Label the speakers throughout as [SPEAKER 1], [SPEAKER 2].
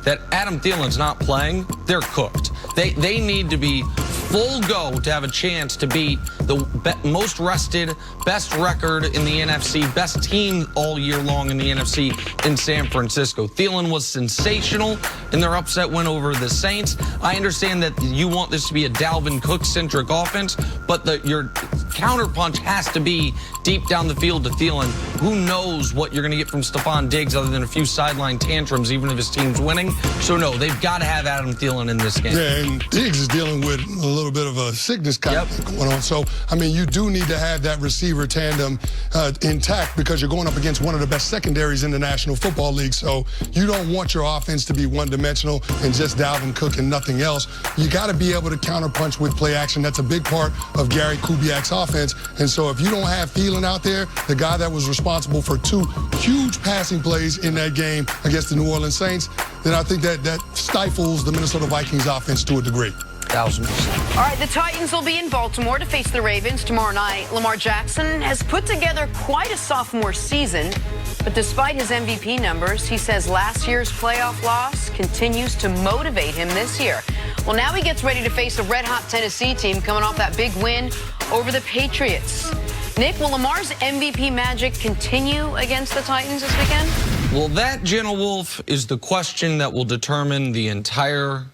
[SPEAKER 1] that Adam Thielen's not playing, they're cooked. They need to be full go to have a chance to beat the most rested, best record in the NFC, best team all year long in the NFC in San Francisco. Thielen was sensational in their upset win over the Saints. I understand that you want this to be a Dalvin Cook-centric offense, but your counterpunch has to be deep down the field to Thielen. Who knows what you're going to get from Stephon Diggs other than a few sideline tantrums, even if his team's winning. So, no, they've got to have Adam Thielen in this game.
[SPEAKER 2] Yeah, and Diggs is dealing with a little bit of a sickness kind of thing going on. So, I mean, you do need to have that receiver tandem intact because you're going up against one of the best secondaries in the National Football League. So you don't want your offense to be one-dimensional and just Dalvin Cook and nothing else. You got to be able to counterpunch with play action. That's a big part of Gary Kubiak's offense. And so if you don't have Thielen out there, the guy that was responsible for 2 huge passing plays in that game against the New Orleans Saints, then I think that stifles the Minnesota Vikings offense to a degree.
[SPEAKER 1] 1,000%.
[SPEAKER 3] All right, the Titans will be in Baltimore to face the Ravens tomorrow night. Lamar Jackson has put together quite a sophomore season, but despite his MVP numbers, he says last year's playoff loss continues to motivate him this year. Well, now he gets ready to face a red-hot Tennessee team coming off that big win over the Patriots. Nick, will Lamar's MVP magic continue against the Titans this weekend?
[SPEAKER 1] Well, that, Jenna Wolf, is the question that will determine the entire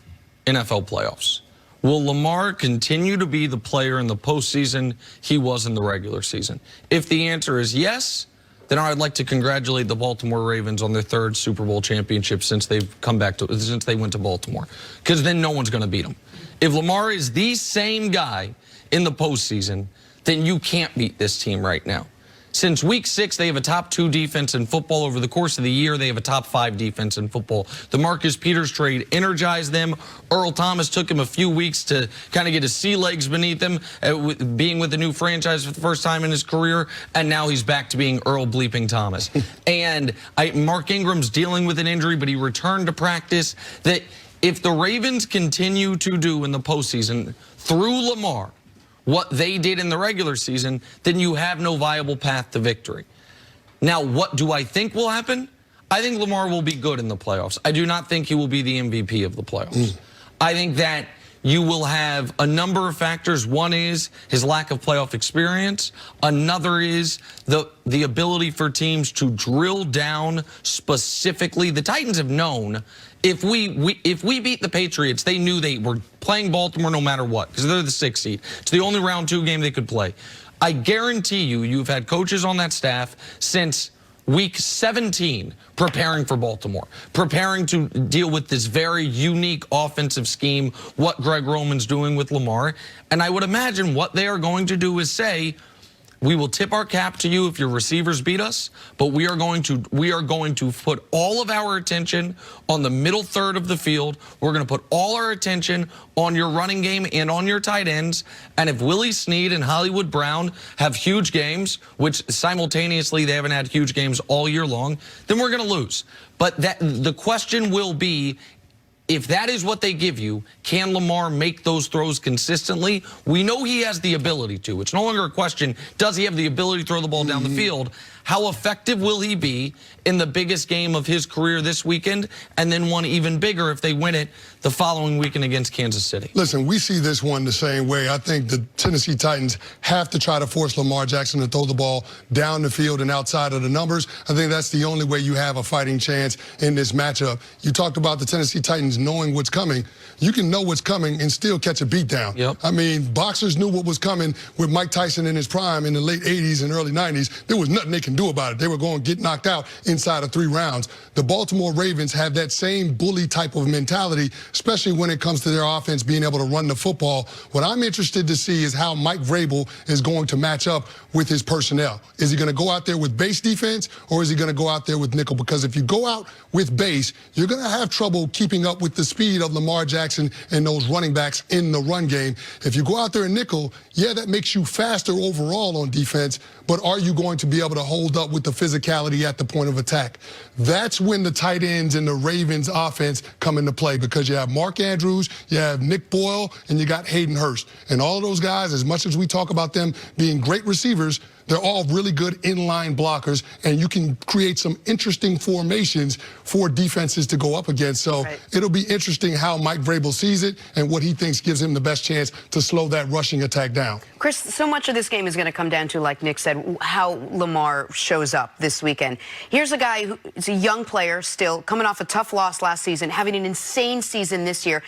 [SPEAKER 1] NFL playoffs. Will Lamar continue to be the player in the postseason he was in the regular season? If the answer is yes, then I'd like to congratulate the Baltimore Ravens on their 3rd Super Bowl championship since they went to Baltimore, because then no one's going to beat them. If Lamar is the same guy in the postseason, then you can't beat this team right now. Since week 6, they have a top 2 defense in football. Over the course of the year, they have a top 5 defense in football. The Marcus Peters trade energized them. Earl Thomas took him a few weeks to kind of get his sea legs beneath him, being with the new franchise for the first time in his career, and now he's back to being Earl bleeping Thomas. And Mark Ingram's dealing with an injury, but he returned to practice. That if the Ravens continue to do in the postseason through Lamar what they did in the regular season, then you have no viable path to victory. Now, what do I think will happen? I think Lamar will be good in the playoffs. I do not think he will be the MVP of the playoffs. I think that you will have a number of factors. One is his lack of playoff experience. Another is the ability for teams to drill down specifically. The Titans have known if we beat the Patriots, they knew they were playing Baltimore no matter what, because they're the 6th seed. It's the only round 2 game they could play. I guarantee you've had coaches on that staff since week 17 preparing for Baltimore, preparing to deal with this very unique offensive scheme, what Greg Roman's doing with Lamar. And I would imagine what they are going to do is say, we will tip our cap to you if your receivers beat us, but we are going to put all of our attention on the middle third of the field. We're going to put all our attention on your running game and on your tight ends. And if Willie Snead and Hollywood Brown have huge games, which simultaneously they haven't had huge games all year long, then we're going to lose. But the question will be, if that is what they give you, can Lamar make those throws consistently? We know he has the ability to. It's no longer a question, does he have the ability to throw the ball down the field? How effective will he be in the biggest game of his career this weekend, and then one even bigger if they win it the following weekend against Kansas City?
[SPEAKER 2] Listen, we see this one the same way. I think the Tennessee Titans have to try to force Lamar Jackson to throw the ball down the field and outside of the numbers. I think that's the only way you have a fighting chance in this matchup. You talked about the Tennessee Titans knowing what's coming. You can know what's coming and still catch a beatdown.
[SPEAKER 1] Yep.
[SPEAKER 2] I mean, boxers knew what was coming with Mike Tyson in his prime in the late 80s and early 90s. There was nothing they can do about it. They were going to get knocked out inside of 3 rounds. The Baltimore Ravens have that same bully type of mentality, especially when it comes to their offense being able to run the football. What I'm interested to see is how Mike Vrabel is going to match up with his personnel. Is he going to go out there with base defense, or is he going to go out there with nickel? Because if you go out with base, you're going to have trouble keeping up with the speed of Lamar Jackson and those running backs in the run game. If you go out there in nickel, yeah, that makes you faster overall on defense, but are you going to be able to hold up with the physicality at the point of attack? That's when the tight ends in the Ravens offense come into play, because you have Mark Andrews, you have Nick Boyle, and you got Hayden Hurst. And all of those guys, as much as we talk about them being great receivers, They're all really good inline blockers, and you can create some interesting formations for defenses to go up against. So it'll be interesting how Mike Vrabel sees it and what he thinks gives him the best chance to slow that rushing attack down.
[SPEAKER 3] Chris, so much of this game is going to come down to, like Nick said, how Lamar shows up this weekend. Here's a guy who is a young player still, coming off a tough loss last season, having an insane season this year.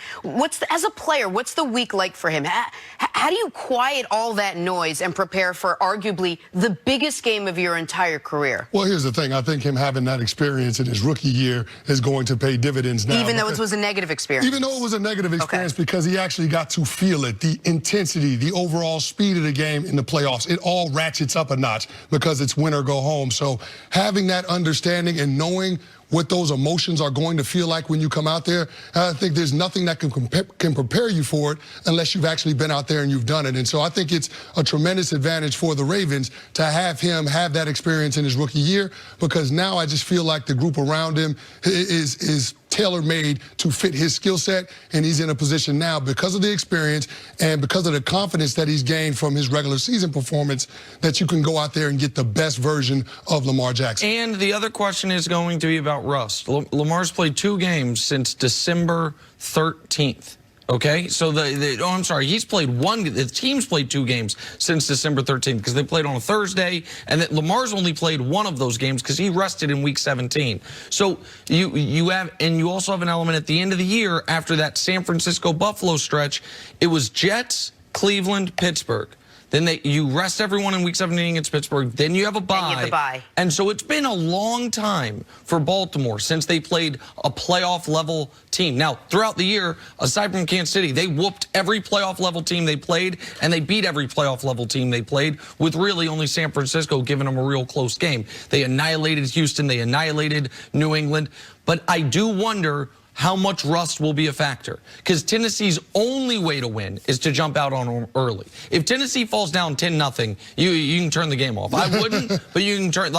[SPEAKER 3] As a player, what's the week like for him? How do you quiet all that noise and prepare for arguably the biggest game of your entire career?
[SPEAKER 2] Well, here's the thing. I think him having that experience in his rookie year is going to pay dividends now.
[SPEAKER 3] Even though it was a negative experience?
[SPEAKER 2] Even though it was a negative experience, because he actually got to feel it, the intensity, the overall speed of the game in the playoffs. It all ratchets up a notch because it's win or go home. So having that understanding and knowing what those emotions are going to feel like when you come out there, I think there's nothing that can prepare you for it unless you've actually been out there and you've done it. And so I think it's a tremendous advantage for the Ravens to have him have that experience in his rookie year, because now I just feel like the group around him is tailor-made to fit his skill set, and he's in a position now because of the experience and because of the confidence that he's gained from his regular season performance that you can go out there and get the best version of Lamar Jackson.
[SPEAKER 1] And the other question is going to be about rust. Lamar's played 2 games since December 13th. Okay, so he's played the team's played 2 games since December 13th because they played on a Thursday, and that Lamar's only played 1 of those games because he rested in week 17. So you also have an element at the end of the year after that San Francisco Buffalo stretch. It was Jets, Cleveland, Pittsburgh. Then you rest everyone in week 17 against Pittsburgh. Then you have a bye. And so it's been a long time for Baltimore since they played a playoff-level team. Now, throughout the year, aside from Kansas City, they whooped every playoff-level team they played, and they beat every playoff-level team they played, with really only San Francisco giving them a real close game. They annihilated Houston. They annihilated New England. But I do wonder how much rust will be a factor, because Tennessee's only way to win is to jump out on them early. If Tennessee falls down 10-0, you can turn the game off. I wouldn't, but you can turn,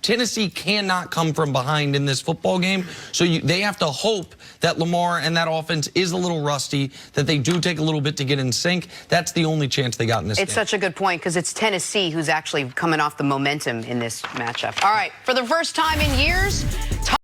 [SPEAKER 1] Tennessee cannot come from behind in this football game, so they have to hope that Lamar and that offense is a little rusty, that they do take a little bit to get in sync. That's the only chance they got in this game.
[SPEAKER 3] It's such a good point, because it's Tennessee who's actually coming off the momentum in this matchup. All right, for the first time in years,